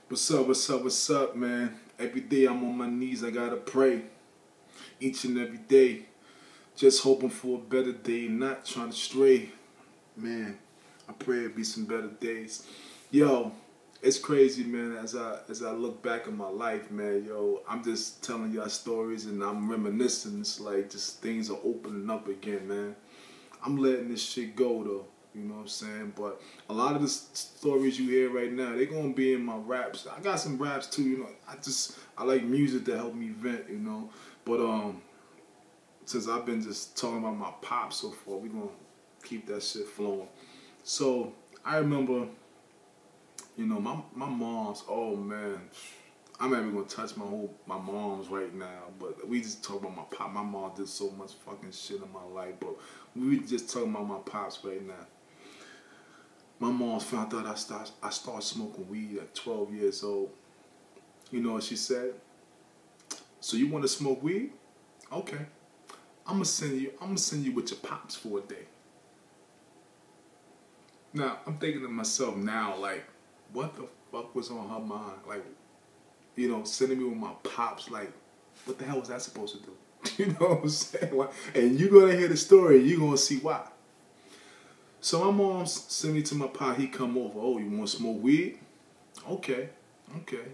What's up, what's up, what's up, man? Every day I'm on my knees, I gotta pray. Each and every day. Just hoping for a better day, not trying to stray. Man, I pray it be some better days. Yo, it's crazy, man, as I look back in my life, man, yo, I'm just telling y'all stories and I'm reminiscing. It's like just things are opening up again, man. I'm letting this shit go though. You know what I'm saying? But a lot of the stories you hear right now, they're gonna be in my raps. I got some raps too, you know. I like music to help me vent, you know. But since I've been just talking about my pop so far, we gonna keep that shit flowing. So I remember, you know, my mom's, oh man, I'm not even gonna touch my mom's right now, but we just talk about my pop. My mom did so much fucking shit in my life, but we just talking about my pops right now. My mom found out I started smoking weed at 12 years old. You know what she said? So you want to smoke weed? Okay. I'm gonna send you with your pops for a day. Now, I'm thinking to myself now, like, what the fuck was on her mind? Like, you know, sending me with my pops, like, what the hell was that supposed to do? You know what I'm saying? And you're gonna hear the story and you're gonna see why. So my mom sent me to my pop. He come over. Oh, you want to smoke weed? Okay, okay.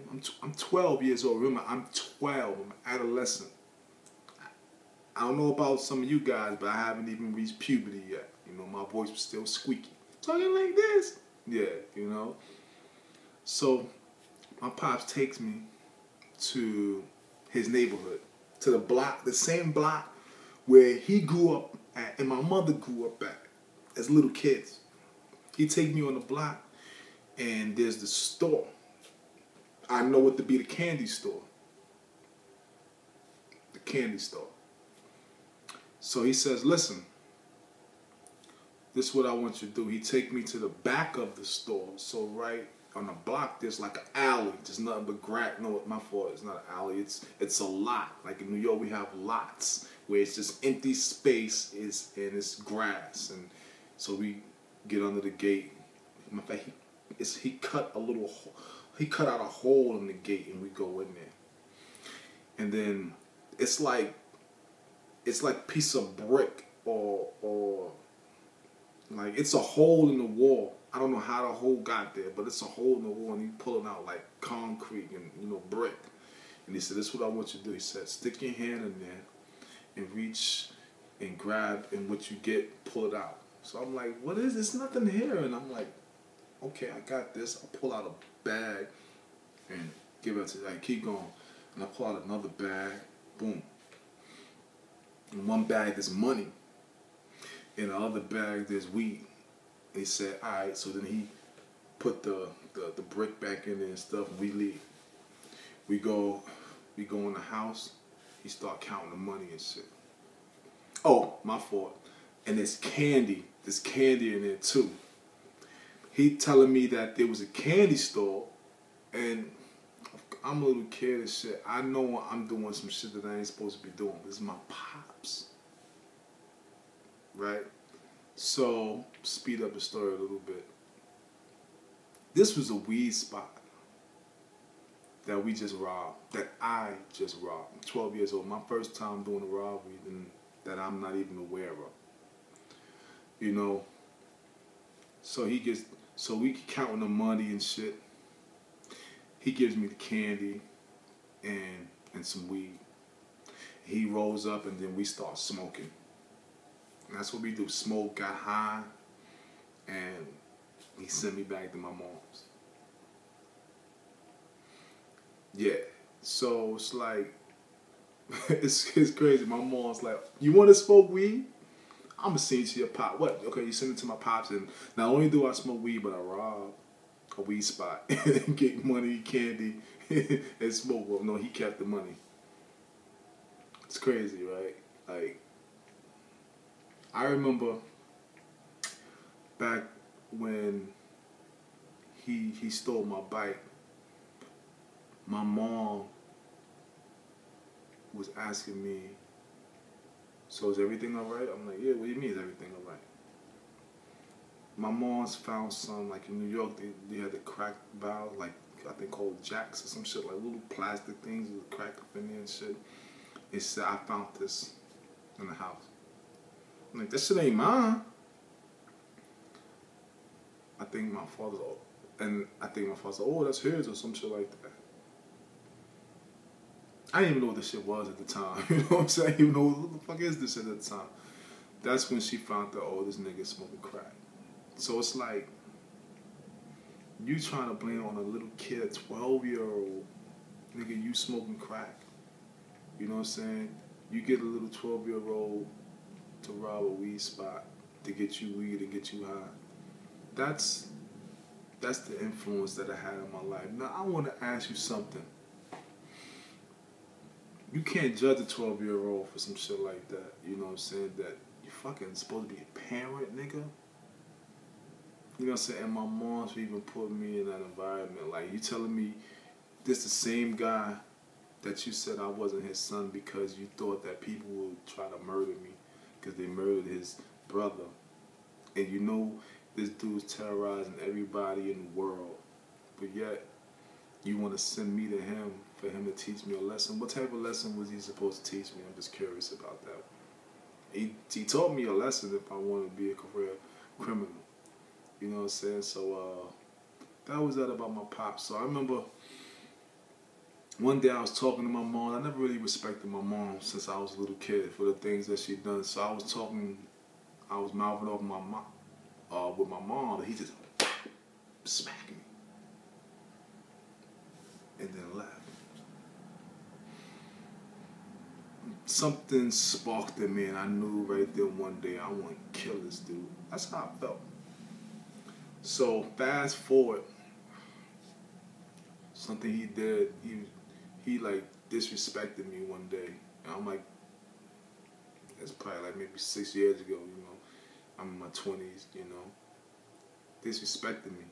I'm 12 years old. Remember, I'm 12. I'm an adolescent. I don't know about some of you guys, but I haven't even reached puberty yet. You know, my voice was still squeaky. Talking like this. Yeah, you know. So my pops takes me to his neighborhood, to the block, the same block where he grew up at and my mother grew up at as little kids. He take me on the block and there's the store. I know it to be the candy store. The candy store. So he says, listen, this is what I want you to do. He take me to the back of the store. So right on the block, there's like an alley. There's nothing but grass. No, my fault. It's not an alley. It's a lot. Like in New York, we have lots where it's just empty space and it's grass. And so we get under the gate. In fact, he cut out a hole in the gate and we go in there. And then it's like piece of brick or like it's a hole in the wall. I don't know how the hole got there, but it's a hole in the wall and he pulling out like concrete and, you know, brick. And he said, this is what I want you to do. He said, stick your hand in there and reach and grab, and what you get, pull it out. So I'm like, what is this? Nothing here. And I'm like, okay, I got this. I pull out a bag and give it to you. I keep going. And I pull out another bag. Boom. In one bag there's money. In the other bag there's weed. He said, all right. So then he put the brick back in there and stuff. And we leave. We go in the house. He start counting the money and shit. Oh, my fault. And there's candy. There's candy in there too. He telling me that there was a candy store, and I'm a little kid and shit. I know I'm doing some shit that I ain't supposed to be doing. This is my pops. Right? So, speed up the story a little bit. This was a weed spot that we just robbed, that I just robbed. I'm 12 years old. My first time doing a robbery that I'm not even aware of. You know? So we counting the money and shit. He gives me the candy and some weed. He rolls up and then we start smoking. And that's what we do. Smoke, got high, and he sent me back to my mom's. Yeah. So it's like, it's crazy. My mom's like, you want to smoke weed? I'm going to send it to your pop. What? Okay, you send it to my pops, and not only do I smoke weed, but I rob a weed spot and get money, candy, and smoke. Well, no, he kept the money. It's crazy, right? Like, I remember back when he stole my bike, my mom was asking me, so is everything all right? I'm like, yeah, what do you mean is everything all right? My mom's found some, like in New York, they had the crack valve, like I think called jacks or some shit, like little plastic things with crack up in there and shit. It said, I found this in the house. I'm like, that shit ain't mine. I think my father's, oh, that's his or some shit like that. I didn't even know what this shit was at the time. You know what I'm saying? I didn't even know what the fuck is this shit at the time. That's when she found out, oh, this nigga smoking crack. So it's like, you trying to blame on a little kid, a 12-year-old, nigga, you smoking crack. You know what I'm saying? You get a little 12-year-old to rob a weed spot to get you weed and get you high. That's the influence that I had in my life. Now, I want to ask you something. You can't judge a 12-year-old for some shit like that. You know what I'm saying? That you fucking supposed to be a parent, nigga. You know what I'm saying? And my mom's even put me in that environment. Like, you telling me this the same guy that you said I wasn't his son because you thought that people would try to murder me because they murdered his brother. And you know this dude's terrorizing everybody in the world. But yet, you want to send me to him for him to teach me a lesson. What type of lesson was he supposed to teach me? I'm just curious about that. He taught me a lesson if I wanted to be a career criminal. You know what I'm saying? So that was that about my pops. So I remember one day I was talking to my mom. I never really respected my mom since I was a little kid for the things that she done. So I was mouthing off my mom with my mom, and he just smacked me and then left. Something sparked in me, and I knew right there one day I want to kill this dude. That's how I felt. So fast forward, something he did, he like disrespected me one day. And I'm like, it's probably like maybe 6 years ago, you know. I'm in my 20s, you know. Disrespected me.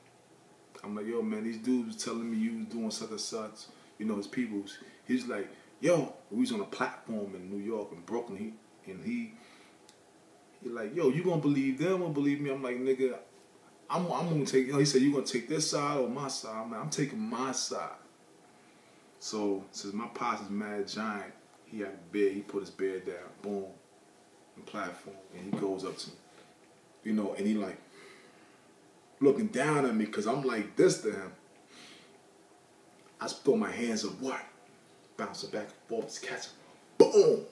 I'm like, yo, man, these dudes was telling me you was doing such and such, you know, his peoples. He's like, yo, we was on a platform in New York, in Brooklyn, he like, yo, you gonna believe them or believe me? I'm like, nigga, I'm gonna take, you know, he said, you gonna take this side or my side? I'm like, I'm taking my side. So, since my pops is mad giant, he had a bed, he put his bed down, boom, on the platform, and he goes up to me, you know, and he like, looking down at me, because I'm like this to him. I throw my hands up, what? Bouncing back and forth, just catch him. Boom!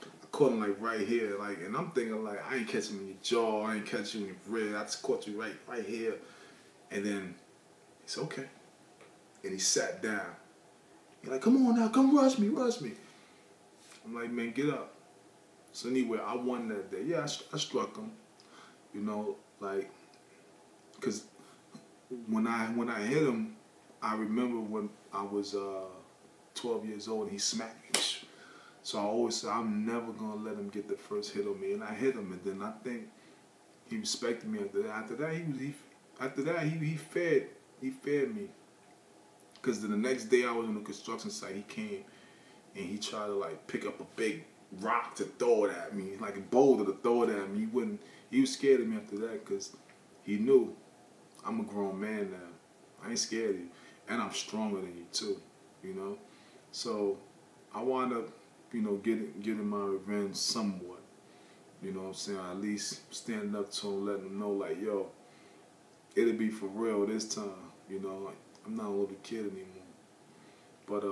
I caught him like right here, like, and I'm thinking like, I ain't catching him in your jaw, I ain't catching you in your rib, I just caught you right here. And then, he said, okay. And he sat down. He's like, come on now, come rush me. I'm like, man, get up. So anyway, I won that day. Yeah, I struck him. You know, like, because when I hit him, I remember when I was 12 years old and he smacked me. So I always said, I'm never going to let him get the first hit on me. And I hit him, and then I think he respected me after that. After that, he fed me. Because then the next day I was on the construction site, he came and he tried to like pick up a big rock to throw it at me, like a boulder to throw it at me. He was scared of me after that because he knew I'm a grown man now. I ain't scared of you. And I'm stronger than you too, you know? So I wound up, you know, getting my revenge somewhat. You know what I'm saying? At least standing up to him, letting him know like, yo, it'll be for real this time, you know? Like, I'm not a little kid anymore. But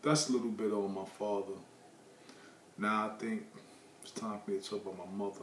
that's a little bit on my father. Now I think it's time for me to talk about my mother.